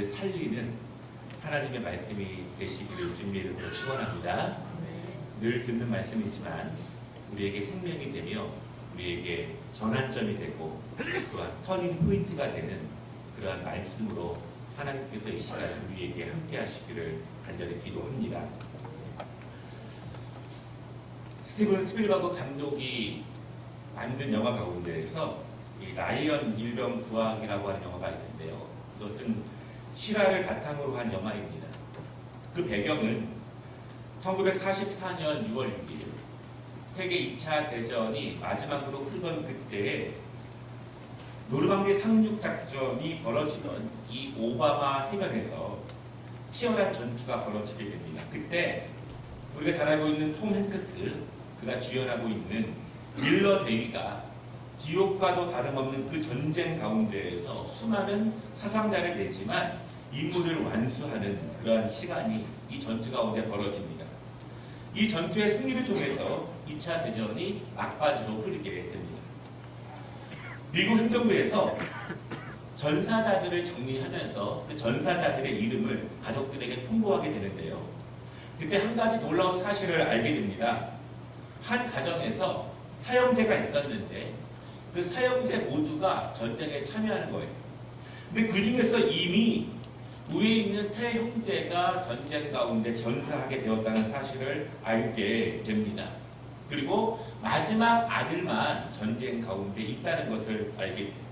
살리는 하나님의 말씀이 되시기를 주님의 이름으로 축원합니다. 늘 듣는 말씀이지만 우리에게 생명이 되며 우리에게 전환점이 되고 또한 터닝 포인트가 되는 그러한 말씀으로 하나님께서 이 시간 우리에게 함께 하시기를 간절히 기도합니다. 스티븐 스필버그 감독이 만든 영화 가운데에서 이 라이언 일병 구하기라고 하는 영화가 있는데요. 이것은 실화를 바탕으로 한 영화입니다. 그 배경은 1944년 6월 6일 세계 2차 대전이 마지막으로 흐르던 그때에 노르망디 상륙작전이 벌어지던 이 오바마 해변에서 치열한 전투가 벌어지게 됩니다. 그때 우리가 잘 알고 있는 톰 행크스, 그가 주연하고 있는 밀러 데이가 지옥과도 다름없는 그 전쟁 가운데에서 수많은 사상자를 내지만 임무를 완수하는 그러한 시간이 이 전투 가운데 벌어집니다. 이 전투의 승리를 통해서 2차 대전이 막바지로 흐르게 됩니다. 미국 행정부에서 전사자들을 정리하면서 그 전사자들의 이름을 가족들에게 통보하게 되는데요. 그때 한 가지 놀라운 사실을 알게 됩니다. 한 가정에서 사형제가 있었는데 그 사형제 모두가 전쟁에 참여하는 거예요. 근데 그 중에서 이미 위에 있는 세 형제가 전쟁 가운데 전사하게 되었다는 사실을 알게 됩니다. 그리고 마지막 아들만 전쟁 가운데 있다는 것을 알게 돼요.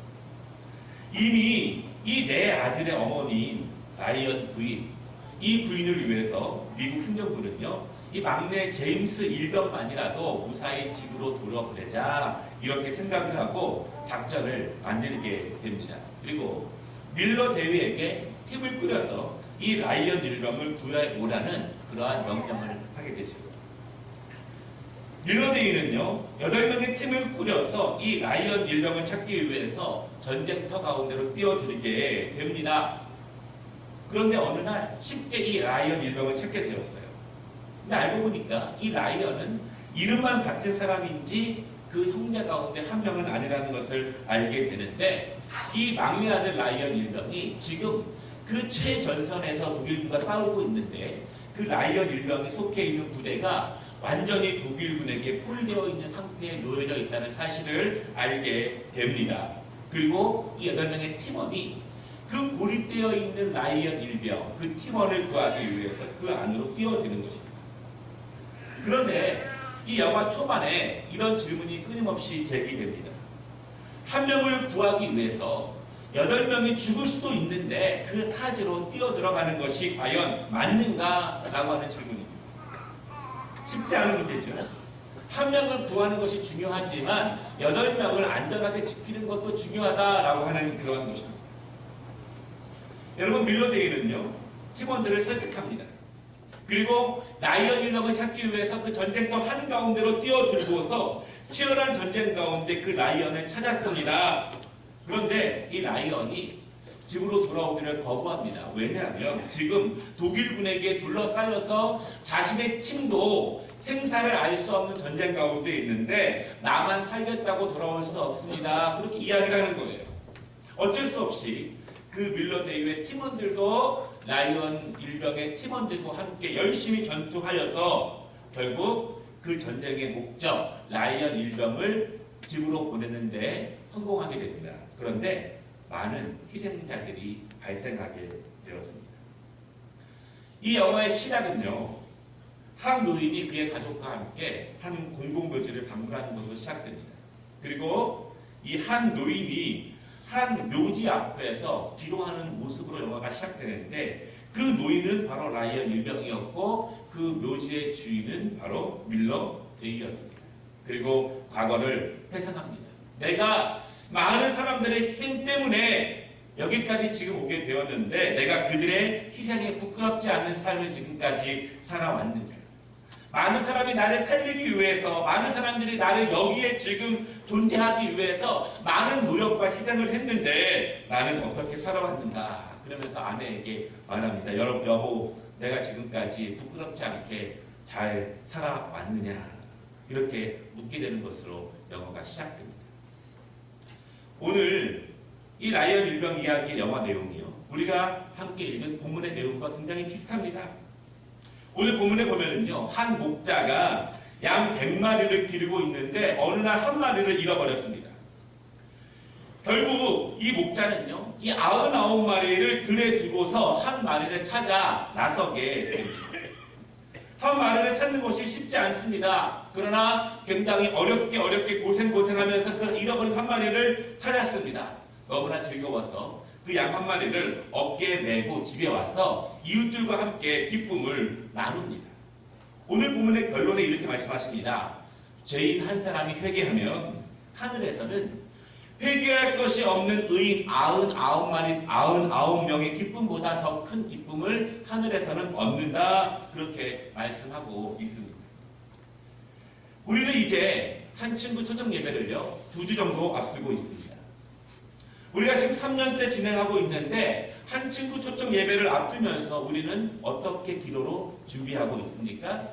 이미 이 네 아들의 어머니인 라이언 부인, 이 부인을 위해서 미국 행정부는요, 이 막내 제임스 일병만이라도 무사히 집으로 돌아보내자 이렇게 생각을 하고 작전을 만들게 됩니다. 그리고 밀러 대위에게 팀을 꾸려서 이 라이언 일병을 구해 오라는 그러한 명령을 하게 되죠. 밀러 대위는요, 8명의 팀을 꾸려서 이 라이언 일병을 찾기 위해서 전쟁터 가운데로 뛰어들게 됩니다. 그런데 어느 날 쉽게 이 라이언 일병을 찾게 되었어요. 근데 알고 보니까 이 라이언은 이름만 같은 사람인지 그 형제 가운데 한 명은 아니라는 것을 알게 되는데, 이 막내 아들 라이언 일병이 지금 그 최전선에서 독일군과 싸우고 있는데 그 라이언 일병이 속해 있는 부대가 완전히 독일군에게 포위되어 있는 상태에 놓여져 있다는 사실을 알게 됩니다. 그리고 이 8명의 팀원이 그 고립되어 있는 라이언 일병, 그 팀원을 구하기 위해서 그 안으로 뛰어드는 것입니다. 그런데 이 영화 초반에 이런 질문이 끊임없이 제기됩니다. 한 명을 구하기 위해서 8명이 죽을 수도 있는데 그 사지로 뛰어들어가는 것이 과연 맞는가? 라고 하는 질문입니다. 쉽지 않은 문제죠. 한 명을 구하는 것이 중요하지만 8명을 안전하게 지키는 것도 중요하다라고 하는 그런 것입니다. 여러분, 밀러 데이는요, 팀원들을 설득합니다. 그리고 라이언 일병을 찾기 위해서 그 전쟁터 한가운데로 뛰어들고서 치열한 전쟁 가운데 그 라이언을 찾았습니다. 그런데 이 라이언이 집으로 돌아오기를 거부합니다. 왜냐하면 지금 독일군에게 둘러싸여서 자신의 팀도 생사를 알 수 없는 전쟁 가운데 있는데 나만 살겠다고 돌아올 수 없습니다. 그렇게 이야기를 하는 거예요. 어쩔 수 없이 그 밀러 대위의 팀원들도 라이언 일병의 팀원들과 함께 열심히 전투하여서 결국 그 전쟁의 목적 라이언 일병을 집으로 보내는데 성공하게 됩니다. 그런데 많은 희생자들이 발생하게 되었습니다. 이 영화의 시작은요, 한 노인이 그의 가족과 함께 한 공동묘지를 방문하는 것으로 시작됩니다. 그리고 이 한 노인이 한 묘지 앞에서 기도하는 모습으로 영화가 시작되는데, 그 노인은 바로 라이언 일병이었고 그 묘지의 주인은 바로 밀러 데이였습니다. 그리고 과거를 회상합니다. 내가 많은 사람들의 희생 때문에 여기까지 지금 오게 되었는데 내가 그들의 희생에 부끄럽지 않은 삶을 지금까지 살아왔는가? 많은 사람이 나를 살리기 위해서, 많은 사람들이 나를 여기에 지금 존재하기 위해서 많은 노력과 희생을 했는데 나는 어떻게 살아왔는가? 그러면서 아내에게 말합니다. 여보, 내가 지금까지 부끄럽지 않게 잘 살아왔느냐? 이렇게 묻게 되는 것으로 영화가 시작됩니다. 오늘 이 라이언 일병 이야기의 영화 내용이요, 우리가 함께 읽은 본문의 내용과 굉장히 비슷합니다. 오늘 본문에 보면은요, 한 목자가 양 100마리를 기르고 있는데 어느 날 한 마리를 잃어버렸습니다. 결국 이 목자는요, 이 99마리를 들에 두고서 한 마리를 찾아 나서게 됩니다. 한 마리를 찾는 것이 쉽지 않습니다. 그러나 굉장히 어렵게 고생하면서 그 잃어버린 한 마리를 찾았습니다. 너무나 즐거워서 그 양 한 마리를 어깨에 메고 집에 와서 이웃들과 함께 기쁨을 나눕니다. 오늘 본문의 결론에 이렇게 말씀하십니다. 죄인 한 사람이 회개하면 하늘에서는 회개할 것이 없는 의인 99명의 기쁨보다 더 큰 기쁨을 하늘에서는 얻는다. 그렇게 말씀하고 있습니다. 우리는 이제 한 친구 초청 예배를요, 2주 정도 앞두고 있습니다. 우리가 지금 3년째 진행하고 있는데 한 친구 초청 예배를 앞두면서 우리는 어떻게 기도로 준비하고 있습니까?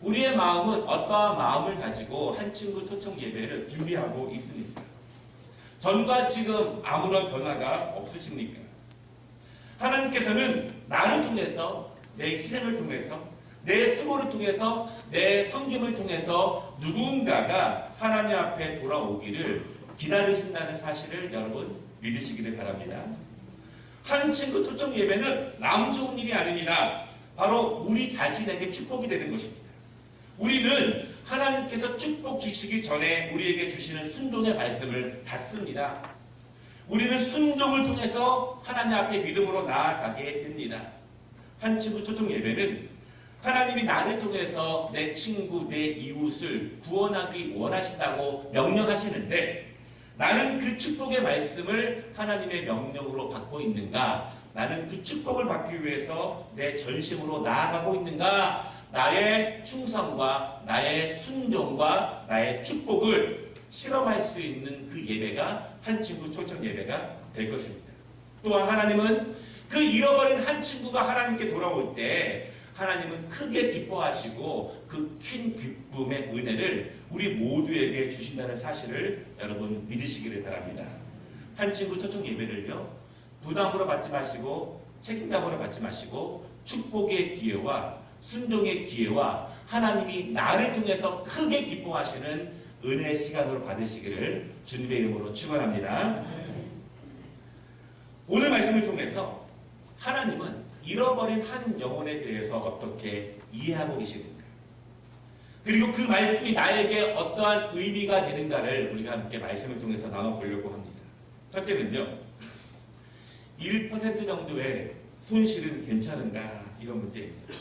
우리의 마음은 어떠한 마음을 가지고 한 친구 초청 예배를 준비하고 있습니까? 전과 지금 아무런 변화가 없으십니까? 하나님께서는 나를 통해서, 내 희생을 통해서, 내 수고를 통해서, 내 섬김을 통해서 누군가가 하나님 앞에 돌아오기를 기다리신다는 사실을 여러분 믿으시기를 바랍니다. 한 친구 초청 예배는 남 좋은 일이 아닙니다. 바로 우리 자신에게 축복이 되는 것입니다. 우리는 하나님께서 축복 주시기 전에 우리에게 주시는 순종의 말씀을 받습니다. 우리는 순종을 통해서 하나님 앞에 믿음으로 나아가게 됩니다. 한 친구 초청 예배는 하나님이 나를 통해서 내 친구, 내 이웃을 구원하기 원하신다고 명령하시는데 나는 그 축복의 말씀을 하나님의 명령으로 받고 있는가? 나는 그 축복을 받기 위해서 내 전심으로 나아가고 있는가? 나의 충성과 나의 순종과 나의 축복을 실험할 수 있는 그 예배가 한 친구 초청 예배가 될 것입니다. 또한 하나님은 그 잃어버린 한 친구가 하나님께 돌아올 때 하나님은 크게 기뻐하시고 그 큰 기쁨의 은혜를 우리 모두에게 주신다는 사실을 여러분 믿으시기를 바랍니다. 한 친구 초청 예배를요, 부담으로 받지 마시고 책임감으로 받지 마시고 축복의 기회와 순종의 기회와 하나님이 나를 통해서 크게 기뻐하시는 은혜의 시간으로 받으시기를 주님의 이름으로 축원합니다. 오늘 말씀을 통해서 하나님은 잃어버린 한 영혼에 대해서 어떻게 이해하고 계시는가, 그리고 그 말씀이 나에게 어떠한 의미가 되는가를 우리가 함께 말씀을 통해서 나눠보려고 합니다. 첫째는요, 1% 정도의 손실은 괜찮은가, 이런 문제입니다.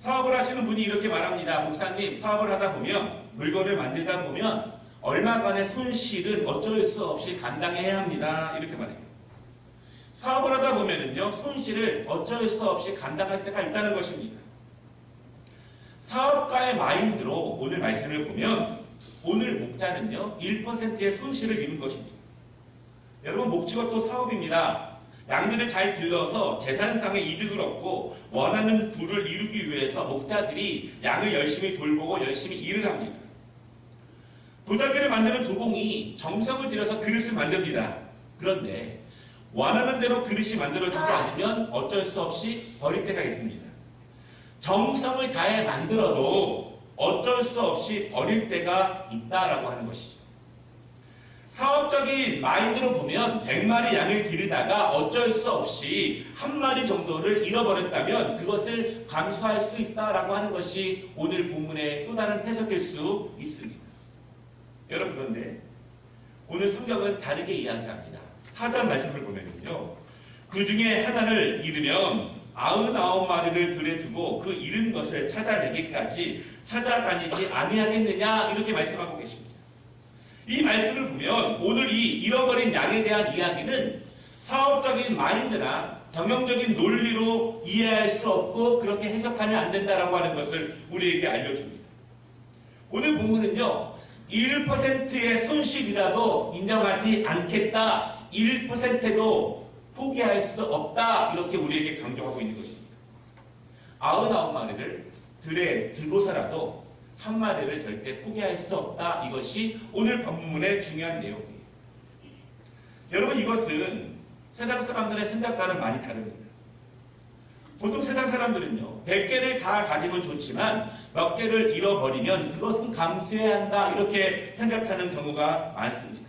사업을 하시는 분이 이렇게 말합니다. 목사님, 사업을 하다 보면, 물건을 만들다 보면 얼마간의 손실은 어쩔 수 없이 감당해야 합니다. 이렇게 말해요. 사업을 하다 보면은요, 손실을 어쩔 수 없이 감당할 때가 있다는 것입니다. 사업가의 마인드로 오늘 말씀을 보면 오늘 목자는요, 1%의 손실을 입은 것입니다. 여러분, 목주가 또 사업입니다. 양들을 잘 길러서 재산상의 이득을 얻고 원하는 부를 이루기 위해서 목자들이 양을 열심히 돌보고 열심히 일을 합니다. 도자기를 만드는 도공이 정성을 들여서 그릇을 만듭니다. 그런데 원하는 대로 그릇이 만들어지지 않으면 어쩔 수 없이 버릴 때가 있습니다. 정성을 다해 만들어도 어쩔 수 없이 버릴 때가 있다라고 하는 것이죠. 사업적인 마인드로 보면 100마리 양을 기르다가 어쩔 수 없이 한 마리 정도를 잃어버렸다면 그것을 감수할 수 있다라고 하는 것이 오늘 본문의 또 다른 해석일 수 있습니다. 여러분, 그런데 오늘 성경은 다르게 이야기합니다. 4절 말씀을 보면요, 그 중에 하나를 잃으면 99마리를 들에 두고 그 잃은 것을 찾아내기까지 찾아다니지 아니하겠느냐, 이렇게 말씀하고 계십니다. 이 말씀을 보면 오늘 이 잃어버린 양에 대한 이야기는 사업적인 마인드나 경영적인 논리로 이해할 수 없고 그렇게 해석하면 안 된다라고 하는 것을 우리에게 알려줍니다. 오늘 본문은요, 1%의 손실이라도 인정하지 않겠다, 1%도 포기할 수 없다, 이렇게 우리에게 강조하고 있는 것입니다. 99마리를 들에 두고서라도 한 마리를 절대 포기할 수 없다, 이것이 오늘 본문의 중요한 내용이에요. 여러분, 이것은 세상 사람들의 생각과는 많이 다릅니다. 보통 세상 사람들은요, 100개를 다 가지면 좋지만 몇 개를 잃어버리면 그것은 감수해야 한다, 이렇게 생각하는 경우가 많습니다.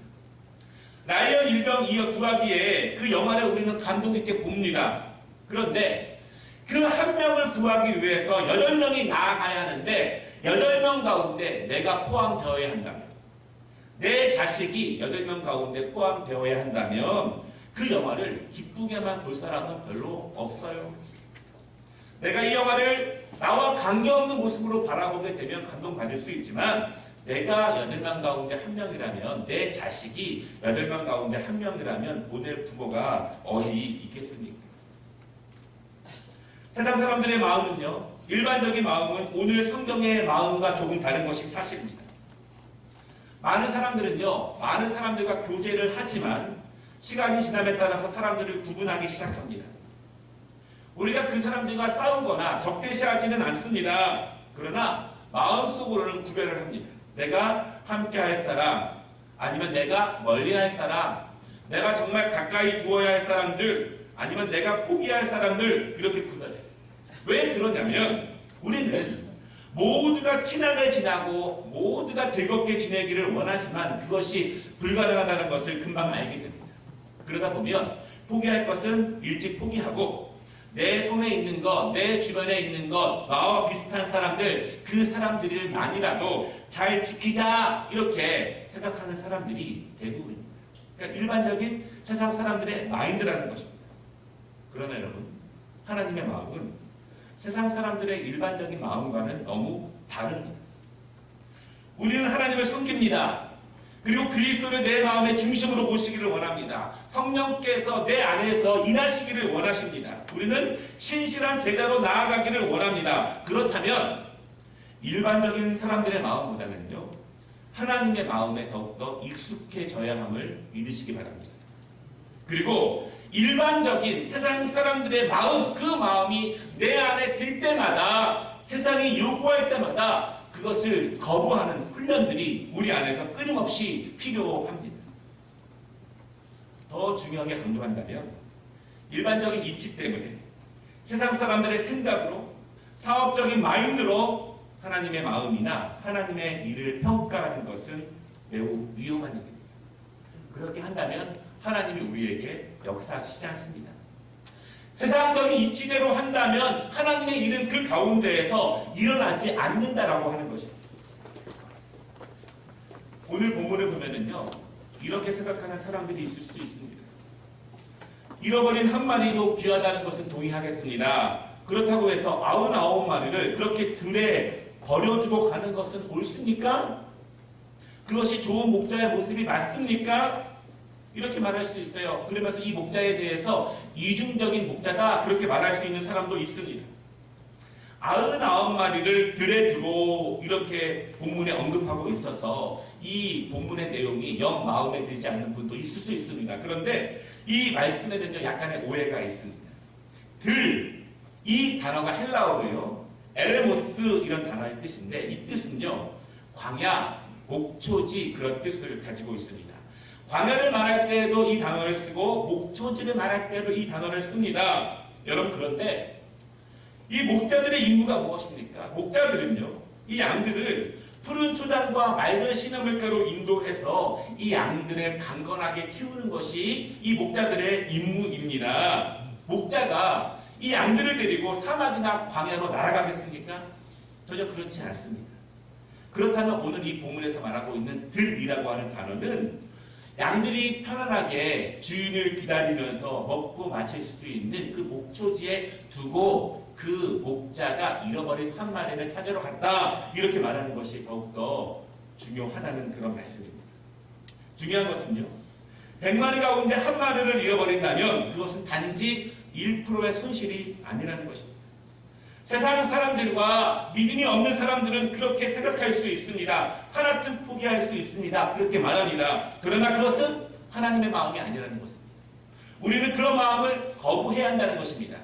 라이언 일병 구하기에 그 영화를 우리는 감동 있게 봅니다. 그런데 그 한 명을 구하기 위해서 8명이 나아가야 하는데 8명 가운데 내가 포함되어야 한다면, 내 자식이 8명 가운데 포함되어야 한다면 그 영화를 기쁘게만 볼 사람은 별로 없어요. 내가 이 영화를 나와 관계없는 모습으로 바라보게 되면 감동받을 수 있지만, 내가 8명 가운데 1명이라면, 내 자식이 8명 가운데 1명이라면 보낼 부모가 어디 있겠습니까? 세상 사람들의 마음은요, 일반적인 마음은 오늘 성경의 마음과 조금 다른 것이 사실입니다. 많은 사람들은요, 많은 사람들과 교제를 하지만 시간이 지남에 따라서 사람들을 구분하기 시작합니다. 우리가 그 사람들과 싸우거나 적대시하지는 않습니다. 그러나 마음속으로는 구별을 합니다. 내가 함께 할 사람, 아니면 내가 멀리 할 사람, 내가 정말 가까이 두어야 할 사람들, 아니면 내가 포기할 사람들, 이렇게 구별해요. 왜 그러냐면 우리는 모두가 친하게 지나고 모두가 즐겁게 지내기를 원하지만 그것이 불가능하다는 것을 금방 알게 됩니다. 그러다 보면 포기할 것은 일찍 포기하고, 내 손에 있는 것, 내 주변에 있는 것, 나와 비슷한 사람들, 그 사람들만이라도 잘 지키자, 이렇게 생각하는 사람들이 대부분입니다. 그러니까 일반적인 세상 사람들의 마인드라는 것입니다. 그러나 여러분, 하나님의 마음은 세상 사람들의 일반적인 마음과는 너무 다릅니다. 우리는 하나님을 섬깁니다. 그리고 그리스도를 내 마음의 중심으로 모시기를 원합니다. 성령께서 내 안에서 일하시기를 원하십니다. 우리는 신실한 제자로 나아가기를 원합니다. 그렇다면 일반적인 사람들의 마음보다는요, 하나님의 마음에 더욱더 익숙해져야 함을 믿으시기 바랍니다. 그리고 일반적인 세상 사람들의 마음, 그 마음이 내 안에 들 때마다, 세상이 요구할 때마다 그것을 거부하는 훈련들이 우리 안에서 끊임없이 필요합니다. 더 중요하게 강조한다면, 일반적인 이치 때문에 세상 사람들의 생각으로, 사업적인 마인드로 하나님의 마음이나 하나님의 일을 평가하는 것은 매우 위험한 일입니다. 그렇게 한다면 하나님이 우리에게 역사하시지 않습니다. 세상적인 이치대로 한다면 하나님의 일은 그 가운데에서 일어나지 않는다라고 하는 것입니다. 오늘 본문을 보면은요, 이렇게 생각하는 사람들이 있을 수 있습니다. 잃어버린 한 마리도 귀하다는 것은 동의하겠습니다. 그렇다고 해서 99마리를 그렇게 들에 버려두고 가는 것은 옳습니까? 그것이 좋은 목자의 모습이 맞습니까? 이렇게 말할 수 있어요. 그러면서 이 목자에 대해서 이중적인 목자다, 그렇게 말할 수 있는 사람도 있습니다. 99마리를 들에 두고 이렇게 본문에 언급하고 있어서 이 본문의 내용이 영 마음에 들지 않는 분도 있을 수 있습니다. 그런데 이 말씀에는요, 약간의 오해가 있습니다. 들, 이 단어가 헬라어로요, 에레모스, 이런 단어의 뜻인데, 이 뜻은요, 광야, 목초지, 그런 뜻을 가지고 있습니다. 광야를 말할 때에도 이 단어를 쓰고 목초지를 말할 때에도 이 단어를 씁니다. 여러분, 그런데 이 목자들의 임무가 무엇입니까? 목자들은요, 이 양들을 푸른 초장과 맑은 시냇물가로 인도해서 이 양들을 강건하게 키우는 것이 이 목자들의 임무입니다. 목자가 이 양들을 데리고 사막이나 광야로 날아가겠습니까? 전혀 그렇지 않습니다. 그렇다면 오늘 이 본문에서 말하고 있는 들이라고 하는 단어는 양들이 편안하게 주인을 기다리면서 먹고 마실 수 있는 그 목초지에 두고 그 목자가 잃어버린 한 마리를 찾으러 갔다, 이렇게 말하는 것이 더욱더 중요하다는 그런 말씀입니다. 중요한 것은요, 100마리 가운데 한 마리를 잃어버린다면 그것은 단지 1%의 손실이 아니라는 것입니다. 세상 사람들과 믿음이 없는 사람들은 그렇게 생각할 수 있습니다. 하나쯤 포기할 수 있습니다. 그렇게 말합니다. 그러나 그것은 하나님의 마음이 아니라는 것입니다. 우리는 그런 마음을 거부해야 한다는 것입니다.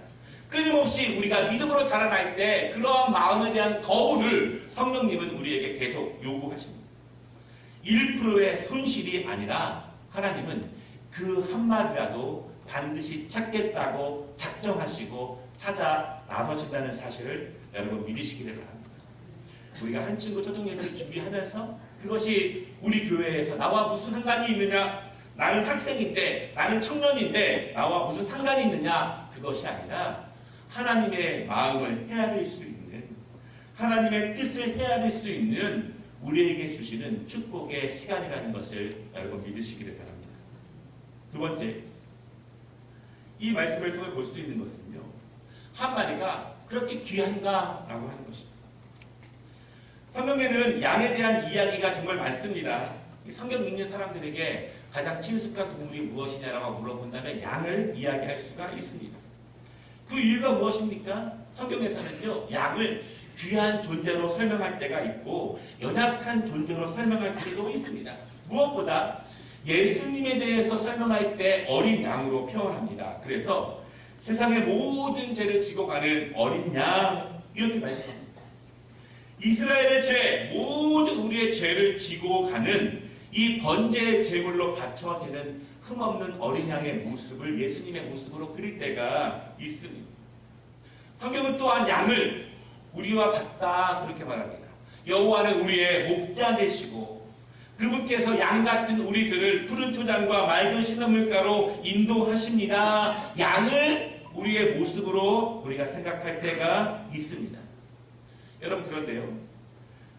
끊임없이 우리가 믿음으로 자라날 때 그러한 마음에 대한 거부를 성령님은 우리에게 계속 요구하십니다. 1%의 손실이 아니라 하나님은 그 한 마리라도 반드시 찾겠다고 작정하시고 찾아 나서신다는 사실을 여러분 믿으시기를 바랍니다. 우리가 한 친구 초청 예배를 준비하면서 그것이 우리 교회에서 나와 무슨 상관이 있느냐, 나는 학생인데, 나는 청년인데 나와 무슨 상관이 있느냐, 그것이 아니라 하나님의 마음을 헤아릴 수 있는, 하나님의 뜻을 헤아릴 수 있는 우리에게 주시는 축복의 시간이라는 것을 여러분 믿으시기를 바랍니다. 두 번째, 이 말씀을 통해 볼 수 있는 것은요, 한 마리가 그렇게 귀한가? 라고 하는 것입니다. 성경에는 양에 대한 이야기가 정말 많습니다. 성경 읽는 사람들에게 가장 친숙한 동물이 무엇이냐라고 물어본다면 양을 이야기할 수가 있습니다. 그 이유가 무엇입니까? 성경에서는요, 양을 귀한 존재로 설명할 때가 있고 연약한 존재로 설명할 때도 있습니다. 무엇보다 예수님에 대해서 설명할 때 어린 양으로 표현합니다. 그래서 세상의 모든 죄를 지고 가는 어린 양, 이렇게 말씀합니다. 이스라엘의 죄, 모든 우리의 죄를 지고 가는 이 번제의 제물로 바쳐지는 흠없는 어린 양의 모습을 예수님의 모습으로 그릴 때가 있습니다. 성경은 또한 양을 우리와 같다 그렇게 말합니다. 여호와는 우리의 목자 되시고 그분께서 양 같은 우리들을 푸른 초장과 맑은 시냇물가로 인도하십니다. 양을 우리의 모습으로 우리가 생각할 때가 있습니다. 여러분, 그런데요,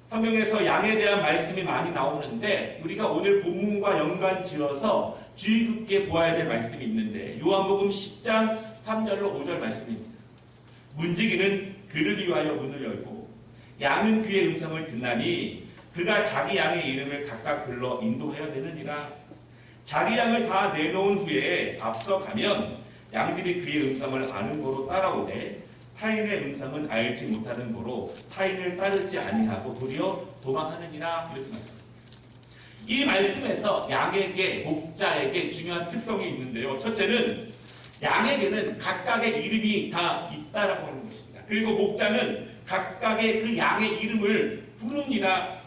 성경에서 양에 대한 말씀이 많이 나오는데 우리가 오늘 본문과 연관 지어서 주의 깊게 보아야 될 말씀이 있는데 요한복음 10장 3절로 5절 말씀입니다. 문지기는 그를 위하여 문을 열고 양은 그의 음성을 듣나니 그가 자기 양의 이름을 각각 불러 인도해야 되느니라. 자기 양을 다 내놓은 후에 앞서 가면 양들이 그의 음성을 아는 거로 따라오되 타인의 음성은 알지 못하는 거로 타인을 따르지 아니하고 도리어 도망하느니라. 이렇게 말씀합니다. 이 말씀에서 양에게, 목자에게 중요한 특성이 있는데요. 첫째는 양에게는 각각의 이름이 다 있다라고 하는 것입니다. 그리고 목자는 각각의 그 양의 이름을 부릅니다.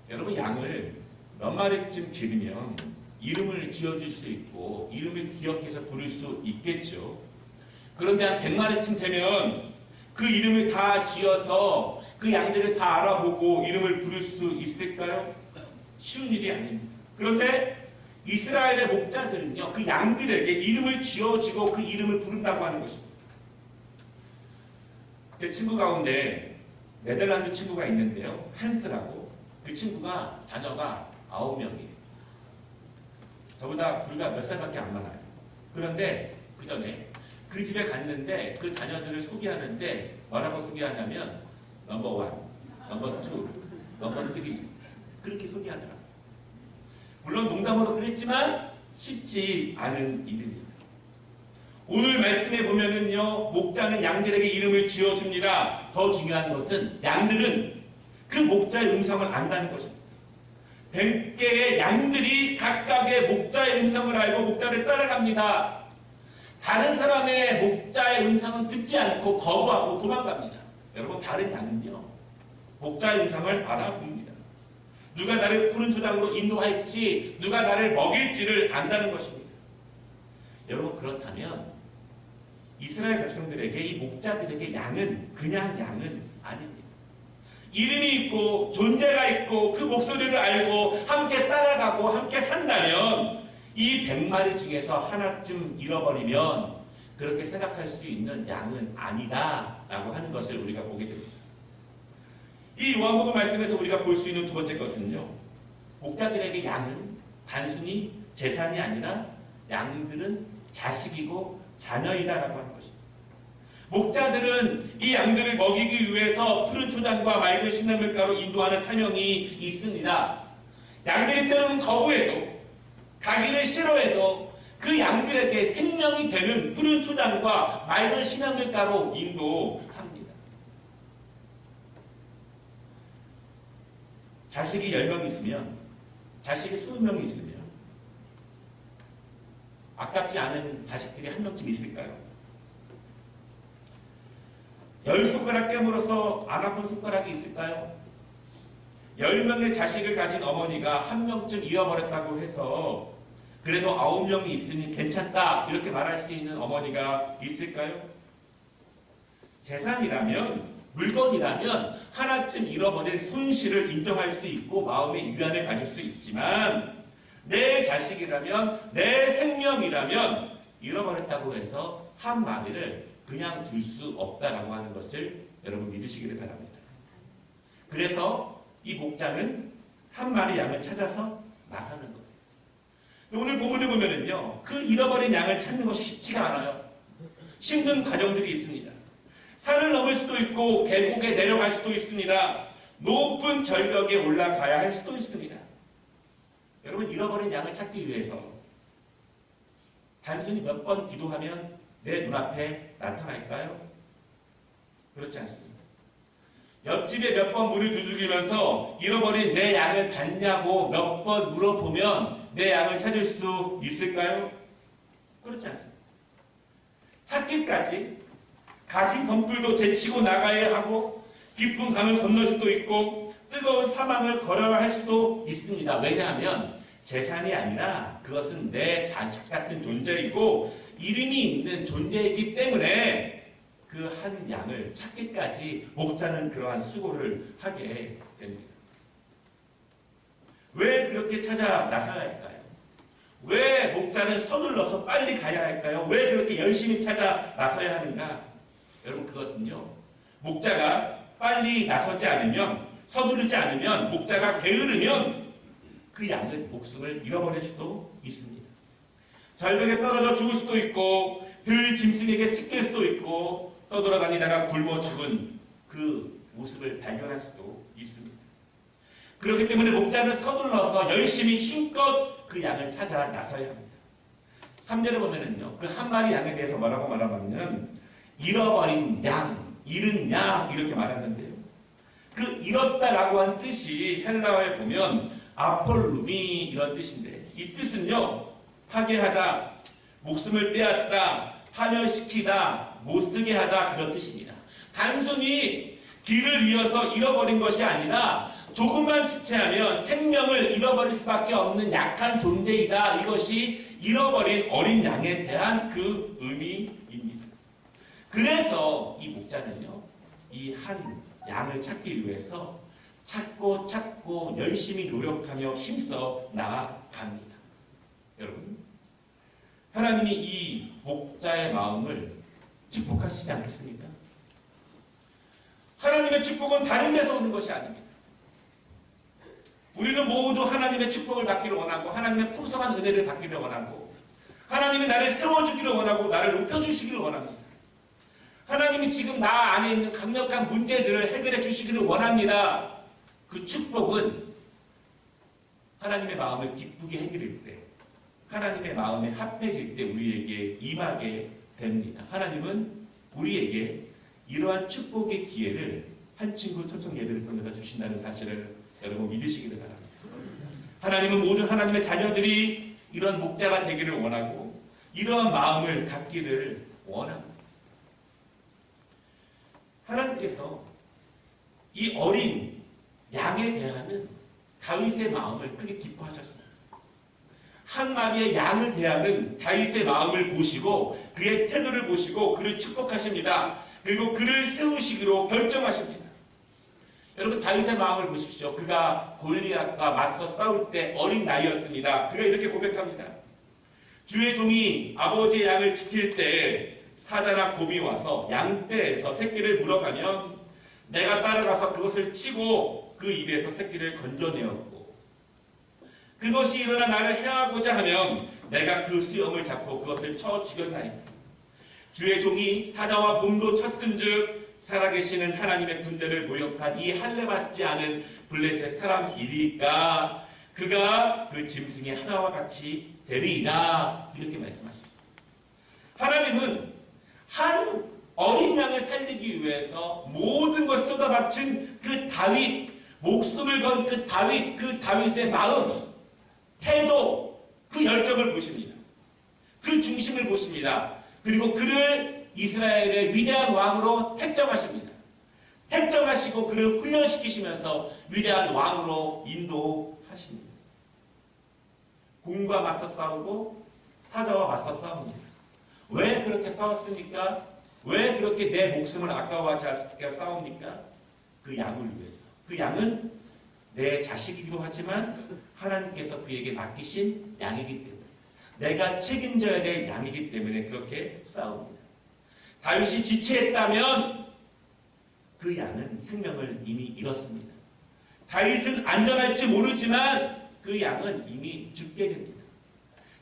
여러분, 양을 몇 마리쯤 기르면 이름을 지어줄 수 있고 이름을 기억해서 부를 수 있겠죠. 그런데 한 100마리쯤 되면 그 이름을 다 지어서 그 양들을 다 알아보고 이름을 부를 수 있을까요? 쉬운 일이 아닙니다. 그런데 이스라엘의 목자들은요, 그 양들에게 이름을 지어주고 그 이름을 부른다고 하는 것입니다. 제 친구 가운데 네덜란드 친구가 있는데요, 한스라고. 그 친구가 자녀가 9명이에요. 저보다 불과 몇 살밖에 안 많아요. 그런데 그 전에 그 집에 갔는데 그 자녀들을 소개하는데 뭐라고 소개하냐면 넘버 1, 넘버 2, 넘버 3 그렇게 소개하더라고요. 물론 농담으로 그랬지만 쉽지 않은 일입니다. 오늘 말씀에 보면은요, 목자는 양들에게 이름을 지어줍니다. 더 중요한 것은 양들은 그 목자의 음성을 안다는 것입니다. 100개의 양들이 각각의 목자의 음성을 알고 목자를 따라갑니다. 다른 사람의 목자의 음성은 듣지 않고 거부하고 도망갑니다. 여러분, 다른 양은요, 목자의 음성을 알아봅니다. 누가 나를 푸른 초장으로 인도할지, 누가 나를 먹일지를 안다는 것입니다. 여러분, 그렇다면 이스라엘 백성들에게, 이 목자들에게 양은 그냥 양은 아닙니다. 이름이 있고 존재가 있고 그 목소리를 알고 함께 따라가고 함께 산다면 이 100마리 중에서 하나쯤 잃어버리면 그렇게 생각할 수 있는 양은 아니다라고 하는 것을 우리가 보게 됩니다. 이 요한복음 말씀에서 우리가 볼 수 있는 두 번째 것은요, 목자들에게 양은 단순히 재산이 아니라 양들은 자식이고 자녀이다라고 하는 것입니다. 목자들은 이 양들을 먹이기 위해서 푸른 초장과 맑은 시냇물가로 인도하는 사명이 있습니다. 양들이 때로는 거부해도, 가기를 싫어해도 그 양들에게 생명이 되는 푸른 초장과 맑은 시냇물가로 인도합니다. 자식이 10명 있으면, 자식이 20명이 있으면 아깝지 않은 자식들이 한 명쯤 있을까요? 10손가락 깨물어서 안 아픈 손가락이 있을까요? 10명의 자식을 가진 어머니가 한 명쯤 잃어버렸다고 해서 그래도 9명이 있으니 괜찮다 이렇게 말할 수 있는 어머니가 있을까요? 재산이라면, 물건이라면 하나쯤 잃어버릴 손실을 인정할 수 있고 마음의 위안을 가질 수 있지만, 내 자식이라면, 내 생명이라면 잃어버렸다고 해서 한 마디를 그냥 둘 수 없다라고 하는 것을 여러분 믿으시기를 바랍니다. 그래서 이 목자는 한 마리 양을 찾아서 나서는 거예요. 오늘 본문을 보면은요, 그 잃어버린 양을 찾는 것이 쉽지가 않아요. 힘든 과정들이 있습니다. 산을 넘을 수도 있고 계곡에 내려갈 수도 있습니다. 높은 절벽에 올라가야 할 수도 있습니다. 여러분, 잃어버린 양을 찾기 위해서 단순히 몇 번 기도하면 내 눈앞에 나타날까요? 그렇지 않습니다. 옆집에 몇 번 문을 두들기면서 잃어버린 내 양을 봤냐고 몇 번 물어보면 내 양을 찾을 수 있을까요? 그렇지 않습니다. 찾기까지 가시 덤불도 제치고 나가야 하고 깊은 강을 건널 수도 있고 뜨거운 사망을 걸어야 할 수도 있습니다. 왜냐하면 재산이 아니라 그것은 내 자식 같은 존재이고 이름이 있는 존재이기 때문에 그 한 양을 찾기까지 목자는 그러한 수고를 하게 됩니다. 왜 그렇게 찾아 나서야 할까요? 왜 목자는 서둘러서 빨리 가야 할까요? 왜 그렇게 열심히 찾아 나서야 하는가? 여러분, 그것은요, 목자가 빨리 나서지 않으면, 서두르지 않으면, 목자가 게으르면 그 양은 목숨을 잃어버릴 수도 있습니다. 절벽에 떨어져 죽을 수도 있고 들 짐승에게 찢길 수도 있고 떠돌아다니다가 굶어 죽은 그 모습을 발견할 수도 있습니다. 그렇기 때문에 목자는 서둘러서 열심히 힘껏 그 양을 찾아 나서야 합니다. 3절에 보면은요, 그 한 마리 양에 대해서 뭐라고 말하냐면 잃어버린 양, 잃은 양 이렇게 말하는데요. 그 잃었다라고 한 뜻이 헬라어에 보면 아폴루미 이런 뜻인데, 이 뜻은요, 파괴하다, 목숨을 빼앗다, 파멸시키다, 못쓰게 하다 그런 뜻입니다. 단순히 길을 이어서 잃어버린 것이 아니라 조금만 지체하면 생명을 잃어버릴 수밖에 없는 약한 존재이다. 이것이 잃어버린 어린 양에 대한 그 의미입니다. 그래서 이 목자는요, 이 한 양을 찾기 위해서 찾고 열심히 노력하며 힘써 나아갑니다. 여러분, 하나님이 이 목자의 마음을 축복하시지 않겠습니까? 하나님의 축복은 다른 데서 오는 것이 아닙니다. 우리는 모두 하나님의 축복을 받기를 원하고 하나님의 풍성한 은혜를 받기를 원하고 하나님이 나를 세워주기를 원하고 나를 높여주시기를 원합니다. 하나님이 지금 나 안에 있는 강력한 문제들을 해결해 주시기를 원합니다. 그 축복은 하나님의 마음을 기쁘게 해드릴 때, 하나님의 마음에 합해질 때 우리에게 임하게 됩니다. 하나님은 우리에게 이러한 축복의 기회를 한 친구 초청 예배를 통해서 주신다는 사실을 여러분 믿으시기를 바랍니다. 하나님은 모든 하나님의 자녀들이 이런 목자가 되기를 원하고 이러한 마음을 갖기를 원합니다. 하나님께서 이 어린 양에 대하는 다윗의 마음을 크게 기뻐하셨습니다. 한 마리의 양을 대하는 다윗의 마음을 보시고 그의 태도를 보시고 그를 축복하십니다. 그리고 그를 세우시기로 결정하십니다. 여러분, 다윗의 마음을 보십시오. 그가 골리앗과 맞서 싸울 때 어린 나이였습니다. 그가 이렇게 고백합니다. 주의 종이 아버지의 양을 지킬 때 사자나 곰이 와서 양떼에서 새끼를 물어가면 내가 따라가서 그것을 치고 그 입에서 새끼를 건져내었고 그것이 일어나 나를 해하고자 하면 내가 그 수염을 잡고 그것을 쳐 죽였나이다. 주의 종이 사자와 곰도 쳤은즉 살아계시는 하나님의 군대를 모욕한 이 할례받지 않은 블레셋 사람이니까 그가 그 짐승의 하나와 같이 되리이다. 이렇게 말씀하십니다. 하나님은 한 어린 양을 살리기 위해서 모든 것을 쏟아바친 그 다윗, 목숨을 건 그 다윗의 마음, 태도, 그 열정을 보십니다. 그 중심을 보십니다. 그리고 그를 이스라엘의 위대한 왕으로 택정하십니다. 택정하시고 그를 훈련시키시면서 위대한 왕으로 인도하십니다. 공과 맞서 싸우고 사자와 맞서 싸웁니다. 왜 그렇게 싸웠습니까? 왜 그렇게 내 목숨을 아까워하지 않게 싸웁니까? 그 양을 위해서. 그 양은 내 자식이기도 하지만 하나님께서 그에게 맡기신 양이기 때문에, 내가 책임져야 될 양이기 때문에 그렇게 싸웁니다. 다윗이 지체했다면 그 양은 생명을 이미 잃었습니다. 다윗은 안전할지 모르지만 그 양은 이미 죽게 됩니다.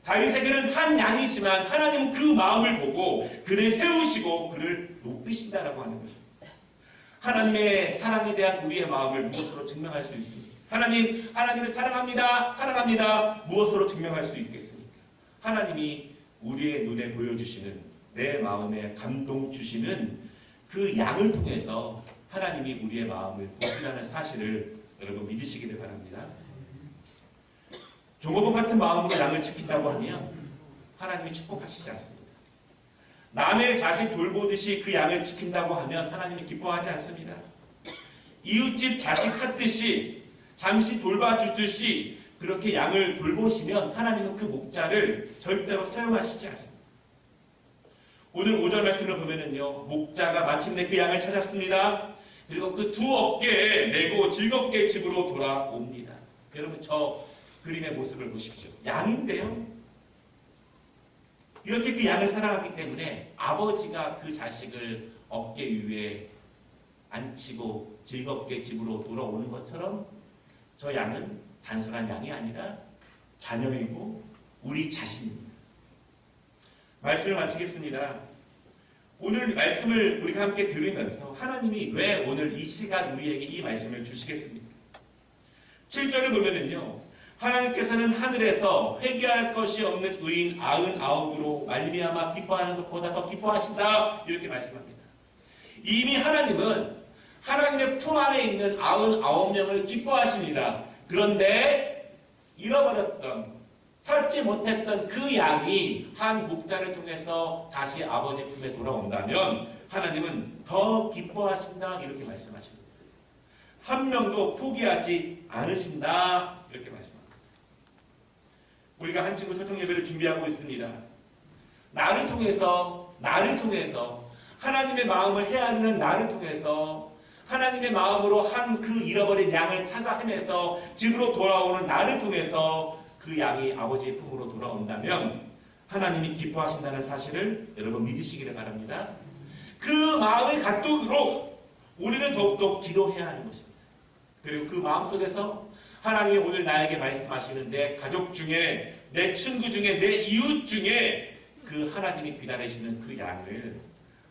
다윗에게는 한 양이지만 하나님은 그 마음을 보고 그를 세우시고 그를 높이신다라고 하는 것입니다. 하나님의 사랑에 대한 우리의 마음을 무엇으로 증명할 수 있습니까? 하나님을 사랑합니다. 무엇으로 증명할 수 있겠습니까? 하나님이 우리의 눈에 보여주시는, 내 마음에 감동 주시는 그 양을 통해서 하나님이 우리의 마음을 보시라는 사실을 여러분 믿으시기를 바랍니다. 종업원 같은 마음으로 양을 지킨다고 하면 하나님이 축복하시지 않습니다. 남의 자식 돌보듯이 그 양을 지킨다고 하면 하나님이 기뻐하지 않습니다. 이웃집 자식 찾듯이 잠시 돌봐주듯이 그렇게 양을 돌보시면 하나님은 그 목자를 절대로 사용하시지 않습니다. 오늘 5절 말씀을 보면은요, 목자가 마침내 그 양을 찾았습니다. 그리고 그 두 어깨에 메고 즐겁게 집으로 돌아옵니다. 여러분, 저 그림의 모습을 보십시오. 양인데요. 이렇게 그 양을 사랑하기 때문에 아버지가 그 자식을 어깨 위에 앉히고 즐겁게 집으로 돌아오는 것처럼 저 양은 단순한 양이 아니라 자녀이고 우리 자신입니다. 말씀을 마치겠습니다. 오늘 말씀을 우리가 함께 들으면서 하나님이 왜 오늘 이 시간 우리에게 이 말씀을 주시겠습니까? 7절을 보면은요, 하나님께서는 하늘에서 회개할 것이 없는 의인 99으로 말미암아 기뻐하는 것보다 더 기뻐하신다, 이렇게 말씀합니다. 이미 하나님은 하나님의 품 안에 있는 99명을 기뻐하십니다. 그런데 잃어버렸던, 찾지 못했던 그 양이 한 목자를 통해서 다시 아버지 품에 돌아온다면 하나님은 더 기뻐하신다, 이렇게 말씀하십니다. 한 명도 포기하지 않으신다, 이렇게 말씀합니다. 우리가 한 친구 초청 예배를 준비하고 있습니다. 나를 통해서 하나님의 마음을 헤아리는 나를 통해서 하나님의 마음으로 한 그 잃어버린 양을 찾아 헤매서 집으로 돌아오는 나를 통해서 그 양이 아버지의 품으로 돌아온다면 하나님이 기뻐하신다는 사실을 여러분 믿으시기를 바랍니다. 그 마음을 갖도록 우리는 더욱더 기도해야 하는 것입니다. 그리고 그 마음속에서 하나님이 오늘 나에게 말씀하시는 내 가족 중에, 내 친구 중에, 내 이웃 중에 그 하나님이 기다리시는 그 양을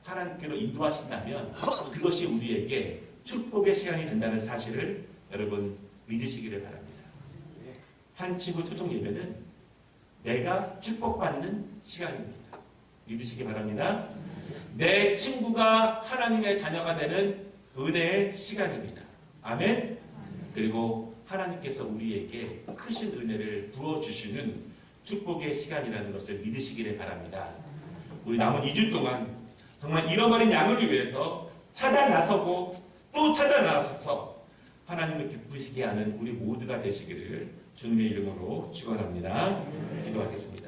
하나님께로 인도하신다면 그것이 우리에게 축복의 시간이 된다는 사실을 여러분 믿으시기를 바랍니다. 한 친구 초청 예배는 내가 축복받는 시간입니다. 믿으시기 바랍니다. 내 친구가 하나님의 자녀가 되는 은혜의 시간입니다. 아멘. 그리고 하나님께서 우리에게 크신 은혜를 부어주시는 축복의 시간이라는 것을 믿으시기를 바랍니다. 우리 남은 2주 동안 정말 잃어버린 양을 위해서 찾아 나서고 또 찾아 나서서 하나님을 기쁘시게 하는 우리 모두가 되시기를 주님의 이름으로 축원합니다. 기도하겠습니다.